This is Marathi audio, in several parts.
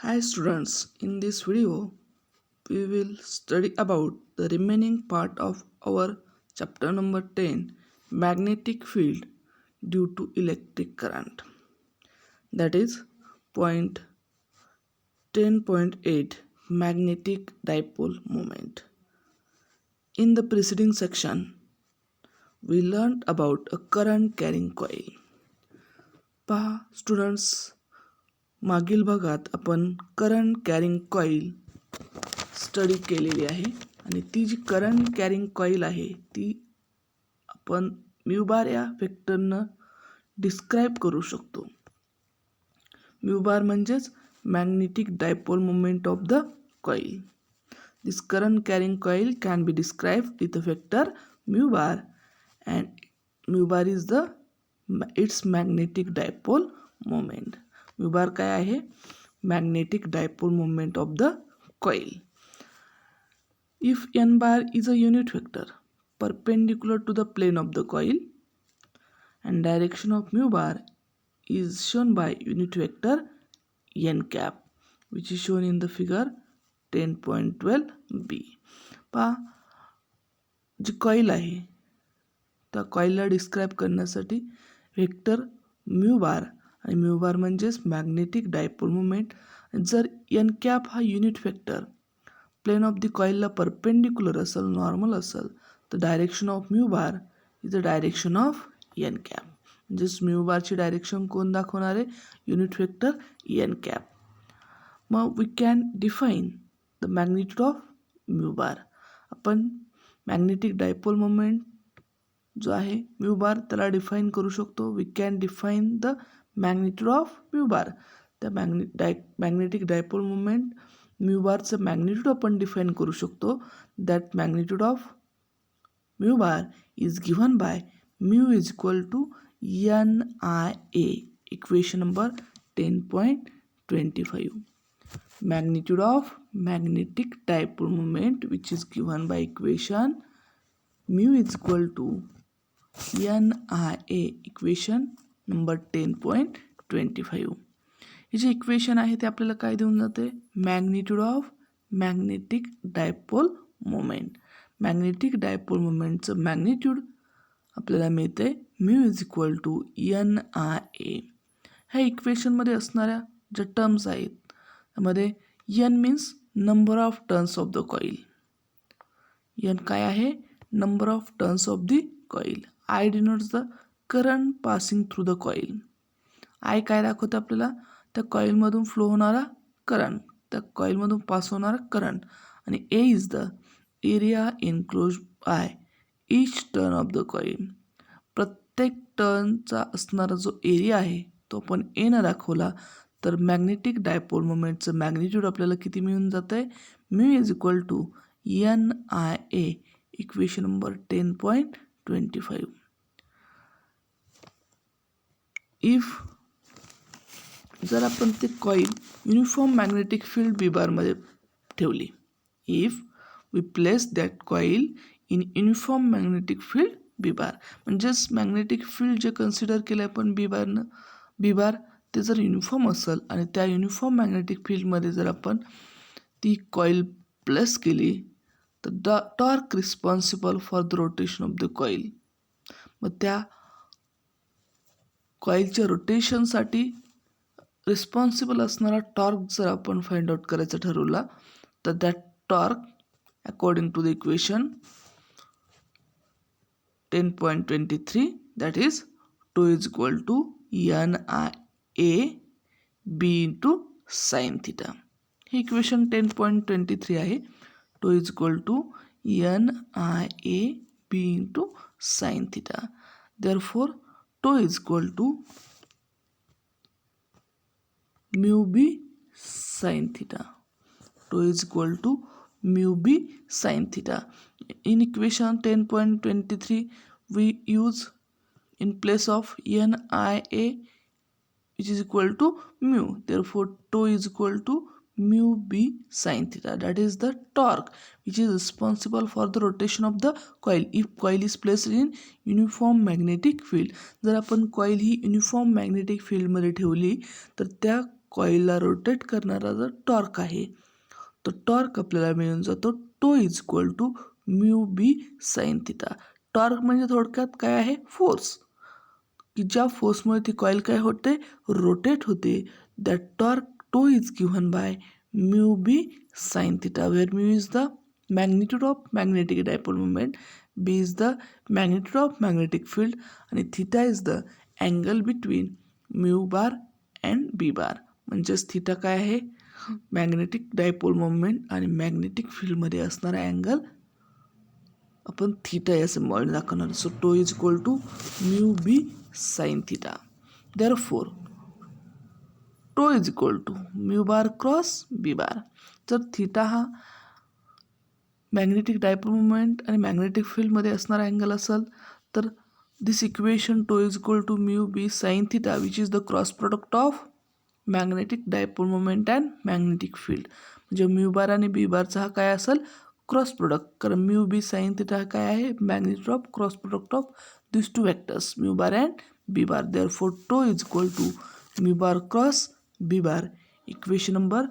Hi students, in this video we will study about the remaining part of our chapter number 10, magnetic field due to electric current, that is point 10.8, magnetic dipole moment. In the preceding section we learned about a current carrying coil. पहा स्टुडंट्स, मागील भागात आपण करंट कॅरिंग कॉईल स्टडी केलेली आहे आणि ती जी करंट कॅरिंग कॉईल आहे ती आपण म्यू बार या वेक्टरनं डिस्क्राईब करू शकतो. म्यू बार म्हणजेच magnetic dipole moment of the coil. This current carrying coil can be described with a vector mu bar and mu bar is the it's magnetic dipole moment. Mu bar काय आहे? Magnetic dipole moment of the coil. If n bar is a unit vector perpendicular to the plane of the coil and direction of mu bar is shown by unit vector n cap, which is shown in the figure 10.12b. पहा, जी कॉईल आहे त्या कॉईलला डिस्क्राईब करण्यासाठी वेक्टर म्यू बार आणि म्यू बार म्हणजेच मॅग्नेटिक डायपोल मोमेंट. जर एन कॅप हा unit vector plane of the कॉईलला परपेंडिक्युलर असेल, नॉर्मल असेल, तर direction of mu bar is the direction of N cap. म्हणजेच म्यू बारची डायरेक्शन कोण दाखवणार आहे? Unit vector N cap. मग we can define the magnitude of mu bar. आपण मॅग्नेटिक डायपोल मोमेंट जो आहे म्यू बार त्याला डिफाईन करू शकतो. We can define the magnitude of mu bar. त्या मॅग्नेटिक डायपोल मोमेंट म्यू बारचं मॅग्निट्यूड आपण डिफाईन करू शकतो. That magnitude of mu bar is given by mu is equal to N I A. Equation number 10.25. magnitude of magnetic dipole moment which is given by equation mu is equal to NIA. Equation number 10.25. हे जे इक्वेशन आहे ते आपल्याला काय देऊन जाते? Magnitude of magnetic dipole moment. Magnetic dipole मोमेंटचं मॅग्निट्यूड आपल्याला मिळते mu is equal to NIA. ह्या इक्वेशनमध्ये असणाऱ्या ज्या टर्म्स आहेत त्यामध्ये N means number of turns of the coil. N काय आहे? Number of turns of the coil. I denotes the current passing through the coil. I काय दाखवतं आपल्याला? त्या कॉईलमधून फ्लो होणारा करंट, त्या कॉईलमधून पास होणारा करंट. आणि A is the area enclose by each turn of the coil. प्रत्येक टर्नचा असणारा जो एरिया आहे तो आपण एनं दाखवला तर मॅग्नेटिक डायपोल मोमेंटचं मॅग्निट्यूड आपल्याला किती मिळून जातं आहे? Mu is equal to NIA. Equation number 10.25. If जर आपण ते coil uniform magnetic field B बारमध्ये ठेवली, if we place that coil in uniform magnetic field B bar, म्हणजेच मॅग्नेटिक फील्ड जे कन्सिडर केलं आपण बी बार ते जर युनिफॉर्म असेल आणि त्या युनिफॉर्म मॅग्नेटिक फील्डमध्ये जर आपण ती कॉईल प्लेस केली तर the torque responsible for the rotation of the coil. मग त्या कॉईलच्या रोटेशनसाठी रिस्पॉन्सिबल असणारा टॉर्क जर आपण फाइंड आउट करायचं ठरवला तर that torque according to the equation 10.23 that is tau is equal to NIA B into sine theta. हे इक्वेशन 10.23 आहे. Tau is equal to NIA B into sine theta. Therefore tau is equal to mu B sine theta. Tau is equal to mu B sine theta. In equation 10.23 we use in place of NIA which is equal to mu. Therefore, tau is equal to mu b sin theta. That is the torque which is responsible for the rotation of the coil. If coil is placed in uniform magnetic field, जर आपण coil ही uniform magnetic field मध्ये ठेवली तर त्या कॉईलला रोटेट करणारा जो टॉर्क आहे तो टॉर्क आपल्याला मिळून जातो tau is equal to mu B sine theta. Torque म्हणजे थोडक्यात काय आहे, फोर्स, की ज्या फोर्समुळे ती कॉईल काय होते, रोटेट होते. That torque tau is given by mu B sine theta, where mu is the magnitude of magnetic dipole movement, B is the magnitude of magnetic field आणि theta is the angle between mu bar and B bar. म्हणजेच थिटा काय आहे, मॅग्नेटिक डायपोल मुवमेंट आणि मॅग्नेटिक फील्डमध्ये असणारा अँगल आपण थिटा या सिम्बॉलने दाखवणार. So tau is equal to mu B sine theta. Therefore tau is equal to mu bar cross B bar. जर थिटा हा मॅग्नेटिक डायपोल मुवमेंट आणि मॅग्नेटिक फील्डमध्ये असणारा अँगल असेल तर this equation tau is equal to mu B sine theta which is the cross product of magnetic dipole movement and magnetic field. म्हणजे म्यू बार आणि बी बारचा हा काय असेल, क्रॉस प्रोडक्ट. कारण म्यू बी साइन थिटा काय आहे, magnitude of cross product of this two vectors mu bar and B bar. Therefore tau is equal to mu bar cross B bar. Equation number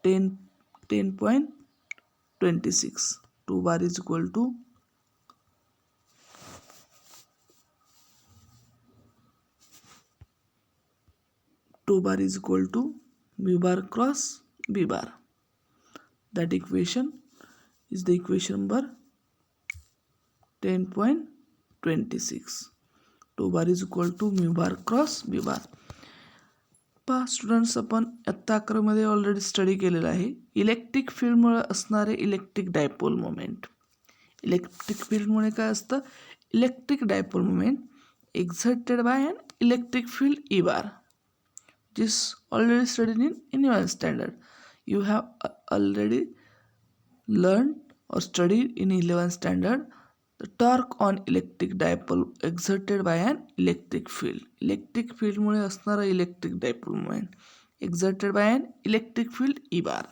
10.26. Tau bar is equal to mu bar cross b bar. That equation is the equation number 10.26. Tau bar is equal to mu bar cross B bar. पहा स्टुडंट्स, आपण आत्ता 11मध्ये ऑलरेडी स्टडी केलेला आहे इलेक्ट्रिक फील्डमुळे असणारे इलेक्ट्रिक डायपोल मोमेंट. इलेक्ट्रिक फील्डमुळे काय असतं, electric dipole moment exerted by an electric field E bar. This already studied in 11th standard. You have already learned or studied in 11th standard the torque on electric dipole exerted by an electric field. Electric field मुळे असणारा electric dipole moment exerted by an electric field E bar.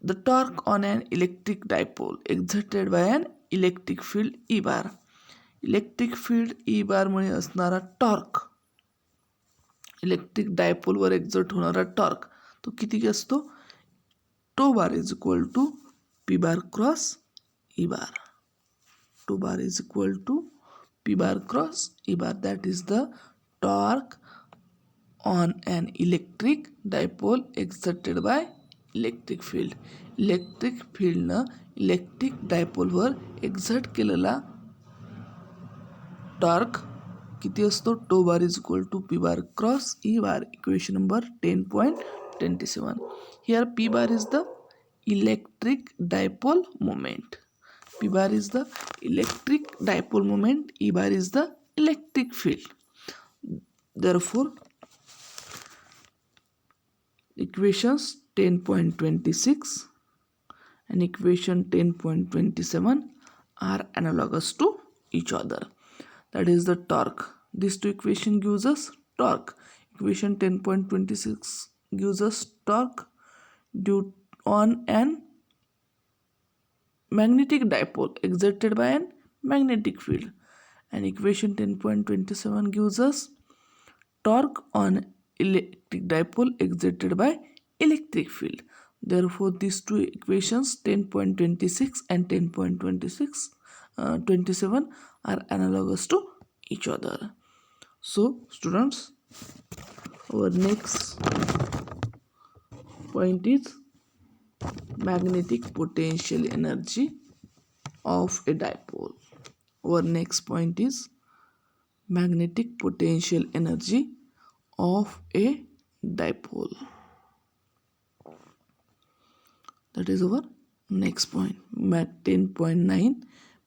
The torque on an electric dipole exerted by an electric field E bar. Electric field E bar मुळे असणारा टॉर्क, इलेक्ट्रिक डायपोलवर एक्झर्ट होणारा टॉर्क तो किती असतो, tau bar is equal to P bar cross E bar. Tau bar is equal to P bar cross E bar. That is the torque on an electric dipole exerted by electric field. Electric फील्डनं इलेक्ट्रिक डायपोलवर एक्झर्ट केलेला टॉर्क किती असतो, tau bar is equal to P bar cross E bar. Equation number 10.27. Here P bar is the electric dipole moment. P bar is the electric dipole moment, E bar is the electric field. Therefore equations 10.26 and equation 10.27 are analogous to each other. That is the torque. These two equation gives us torque. Equation 10.26 gives us torque due on an magnetic dipole exerted by an magnetic field, and equation 10.27 gives us torque on electric dipole exerted by electric field. Therefore these two equations 10.26 and 10.27 are analogous to each other. So students, our next point is magnetic potential energy of a dipole. Our next point is magnetic potential energy of a dipole. That is our next point. 10.9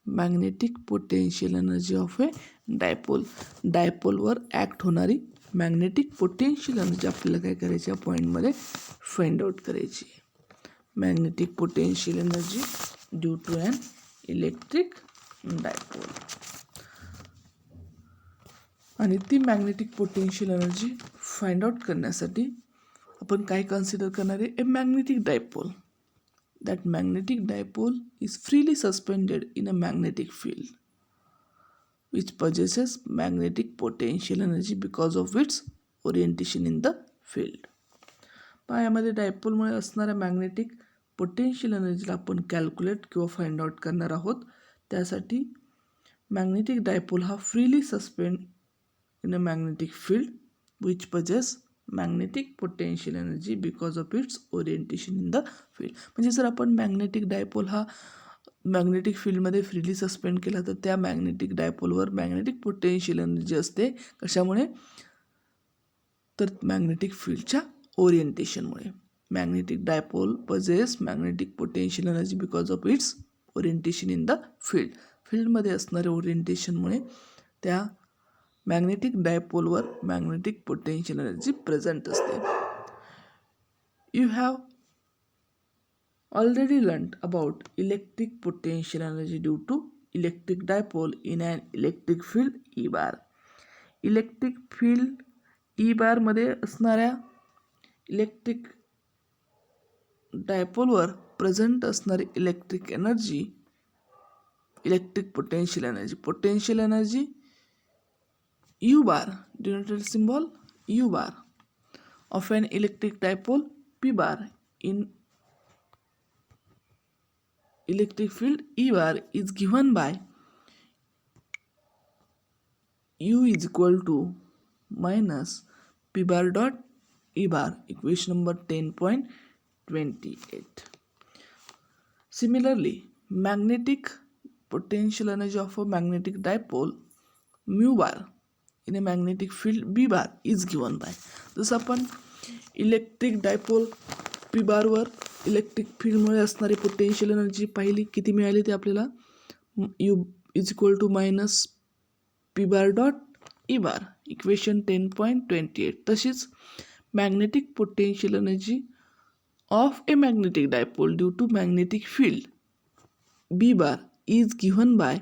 magnetic potential energy of a dipole. डायपोलवर ॲक्ट होणारी मॅग्नेटिक पोटेन्शियल एनर्जी आपल्याला काय करायची, या पॉईंटमध्ये फाइंड आउट करायची. Magnetic potential energy due to an electric dipole. आणि ती magnetic potential energy find out करण्यासाठी आपण काय कन्सिडर करणार आहे, a magnetic dipole. That magnetic dipole is freely suspended in a magnetic field which possesses magnetic potential energy because of its orientation in the field. यामध्ये डायपोलमुळे असणाऱ्या मॅग्नेटिक पोटेन्शियल एनर्जीला आपण कॅल्क्युलेट किंवा फाइंड आउट करणार आहोत. त्यासाठी मॅग्नेटिक डायपोल हा freely suspend in a magnetic field which possess magnetic potential energy because of its orientation in the field. म्हणजे जर आपण मॅग्नेटिक डायपोल हा मॅग्नेटिक फील्डमध्ये फ्रीली सस्पेंड केला तर त्या मॅग्नेटिक डायपोलवर मॅग्नेटिक पोटेन्शियल एनर्जी असते. कशामुळे? तर मॅग्नेटिक फील्डच्या ओरिएंटेशनमुळे. Magnetic dipole possess magnetic potential energy because of its orientation in the field. फील्डमध्ये असणाऱ्या ओरिएंटेशनमुळे त्या मॅग्नेटिक डायपोलवर मॅग्नेटिक पोटेन्शियल एनर्जी प्रेझेंट असते. You have already learnt about electric potential energy due to electric dipole in an electric field E bar. Electric field E बार मध्ये असणाऱ्या इलेक्ट्रिक डायपोलवर प्रेझेंट असणारी electric energy, electric potential energy U bar, denoted symbol U bar of an electric dipole P bar in electric field E bar is given by U is equal to minus P bar dot E bar, equation number 10.28. Similarly, magnetic potential energy of a magnetic dipole mu bar in a magnetic field B bar is given by. जसं आपण इलेक्ट्रिक डायपोल P बारवर इलेक्ट्रिक फील्डमुळे असणारी पोटेन्शियल एनर्जी पाहिली, किती मिळाली ते आपल्याला U is equal to minus P bar dot E bar, equation 10.28. तशीच magnetic potential energy of a magnetic dipole due to magnetic field B bar is given by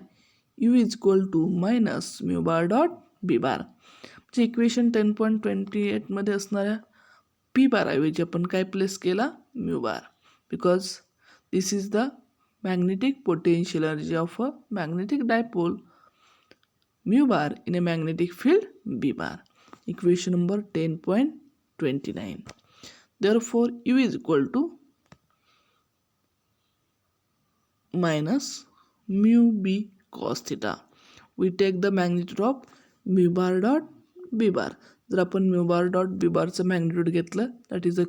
U is equal to minus mu bar dot B bar. म्हणजे इक्वेशन 10.28 मध्ये असणाऱ्या P बार ऐवजी आपण काय प्लेस केला? Mu bar, because this is the magnetic potential energy of a magnetic dipole mu bar in a magnetic field B bar. Equation number 10.29. Therefore, U is equal to minus mu B cos theta. We take the magnitude of mu bar dot B bar. जर आपण म्यू बार डॉट बी बारचं मॅग्निट्यूड घेतलं, that is a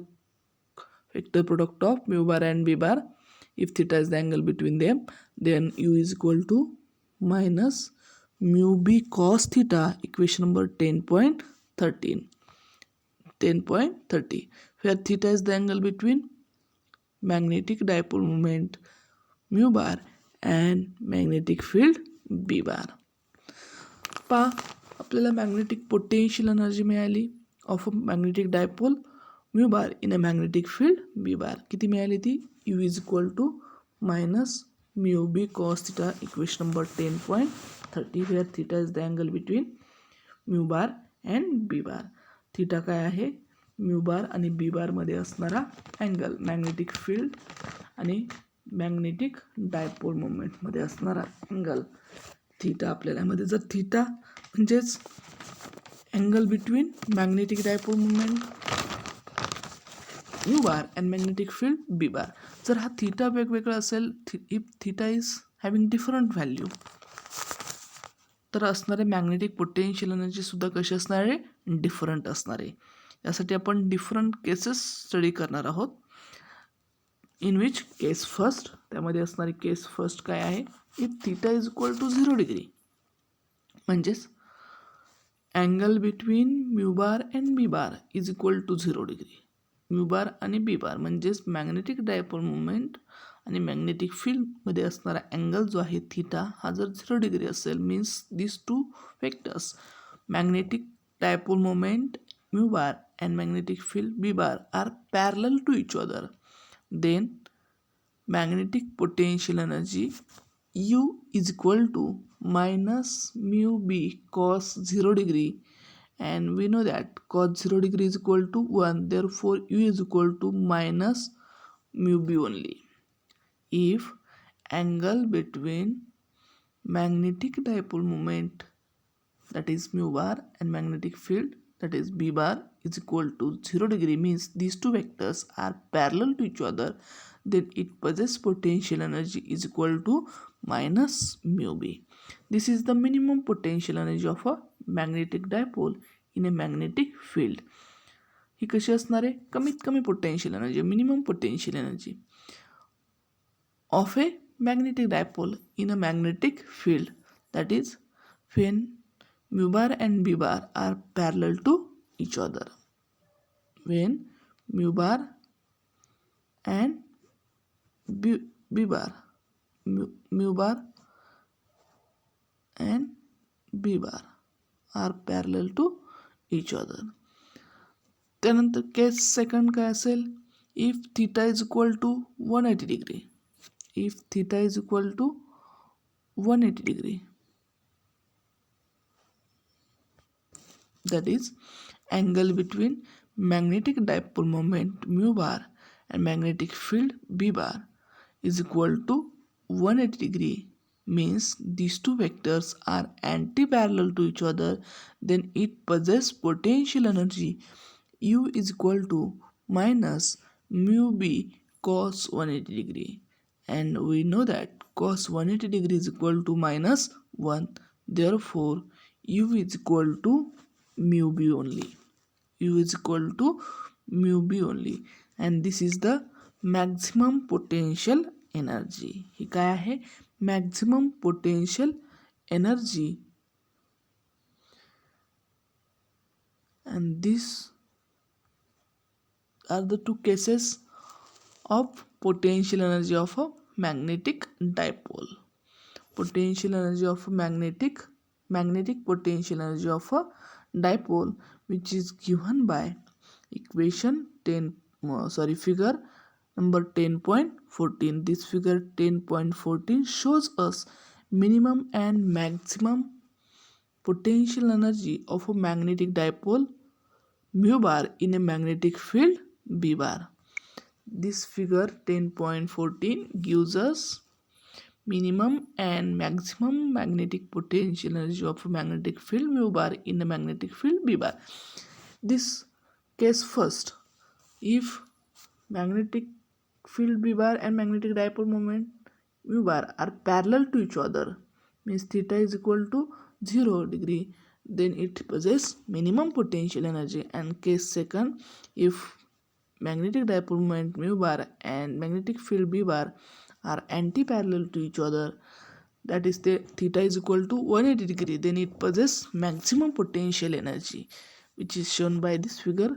vector product of mu bar and B bar. If theta is the angle between them, then U is equal to minus mu B cos theta, equation number 10.30. Where theta is the angle between magnetic dipole moment mu bar and magnetic field B bar. आपल्याला मॅग्नेटिक पोटेन्शियल एनर्जी मिळाली of a magnetic dipole mu bar in a magnetic field B bar. किती मिळाली ती? U is equal to minus mu B cos theta, equation number 10.30. Where theta is the angle between mu bar and B bar. Theta काय आहे? म्यू बार आणि बी बारमध्ये असणारा अँगल, मॅग्नेटिक फील्ड आणि मॅग्नेटिक डायपोल मोमेंटमध्ये असणारा अँगल थिटा. आपल्याला मध्ये जर थिटा म्हणजेच angle between magnetic dipole moment U bar and magnetic field B bar, जर हा थिटा वेगवेगळा असेल, if theta is having different value, तर असणारे मॅग्नेटिक पोटेन्शियल एनर्जी सुद्धा कशी असणार आहे? डिफरंट असणार आहे. यासाठी आपण डिफरंट केसेस स्टडी करणार आहोत. इन विच केस फर्स्ट, त्यामध्ये असणारी केस फर्स्ट काय आहे? If theta is equal to 0 degree, म्हणजेच angle between mu bar and B bar is equal to 0 degree. Mu bar आणि बी बार म्हणजेच मॅग्नेटिक डायपोल मुवमेंट आणि मॅग्नेटिक फील्डमध्ये असणारा अँगल जो आहे थिटा, हा जर 0 डिग्री असेल, means this two vectors magnetic dipole movement mu bar and magnetic field B bar are parallel to each other. Then magnetic potential energy U is equal to minus mu B cos 0 degree, and we know that cos 0 degree is equal to 1, therefore U is equal to minus mu B only. If angle between magnetic dipole moment, that is mu bar, and magnetic field, that is B bar, is equal to 0 degree means these two vectors are parallel to each other, then it possesses potential energy is equal to minus mu b. This is the minimum potential energy of a magnetic dipole in a magnetic field. ही कशी असणार आहे? कमीत कमी potential energy, minimum potential energy of a magnetic dipole in a magnetic field, that is when mu bar and b bar are parallel to each other. When mu bar and b bar mu bar and b bar are parallel to each other. त्यानंतर केस सेकंड काय असेल? If theta is equal to 180 degree, if theta is equal to 180 degree, that is angle between magnetic dipole moment mu bar and magnetic field b bar is equal to 180 degree means these two vectors are anti-parallel to each other, then it possesses potential energy u is equal to minus mu b cos 180 degree. And we know that cos 180 degree is equal to minus 1. Therefore, u is equal to mu b only. U is equal to mu b only. And this is the maximum potential energy. ही काय आहे? Maximum potential energy. And these are the two cases of potential energy of a magnetic dipole. Potential energy of a magnetic potential energy of a dipole, which is given by equation figure number 10.14. This figure 10.14 shows us minimum and maximum potential energy of a magnetic dipole mu bar in a magnetic field b bar. This figure 10.14 gives us minimum and maximum magnetic potential energy of a magnetic field mu bar in a magnetic field b bar. This case first, if magnetic field b bar and magnetic dipole moment mu bar are parallel to each other, means theta is equal to 0 degree, then it possesses minimum potential energy. And case second, if magnetic dipole moment mu bar and magnetic field b bar are anti-parallel to each other, that is the theta is equal to 180 degree, then it possesses maximum potential energy, which is shown by this figure.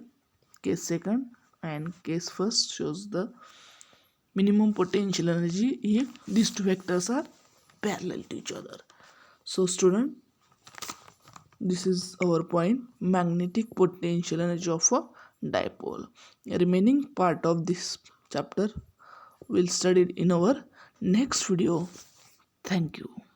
Case second and case first shows the minimum potential energy if these two vectors are parallel to each other. So student, this is our point, magnetic potential energy of a dipole. Remaining part of this chapter we'll study in our next video. Thank you.